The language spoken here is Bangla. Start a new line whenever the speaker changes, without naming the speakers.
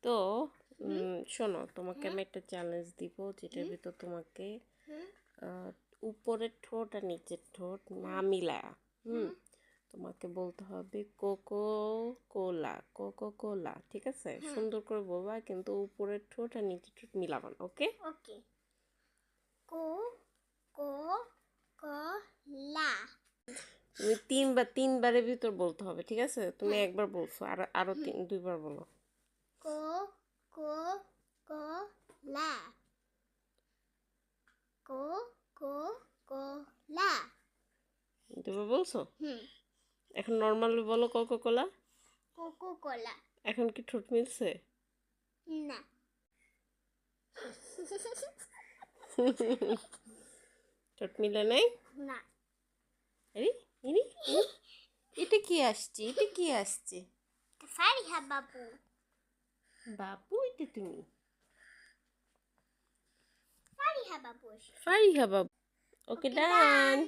তো শোনো, তোমাকে আমি একটা চ্যালেঞ্জ দিব, যেটার ভিতর তোমাকে উপরের ঠোঁট আর নিচের ঠোঁট না মিলায়া তোমাকে বলতে হবে কোকো কোলা, কোকো কোলা, ঠিক আছে? সুন্দর করে বলবা, কিন্তু উপরের ঠোঁট আর নিচের ঠোঁট মিলাবা না, ওকে?
ওকে। কো কো কলা।
তুমি তিনবারের ভিতর বলতে হবে, ঠিক আছে? তুমি একবার বলছো, আরো দুইবার বলো।
কো কো কলা। কো কো কলা।
দুইবার বলছো? এখন নর্মালি বলো কোকো কোলা।
Coca Cola.
এখন কি ঠোঁট মিলছে?
না।
ঠোঁট মিলে নাই?
না।
আরে ইনি এটা কি আসছে, এটা কি আসছে?
ফারিহা বাবু।
বাবু, এটা তুমি?
ফারিহা বাবু।
ফারিহা বাবু। ওকে, ডান।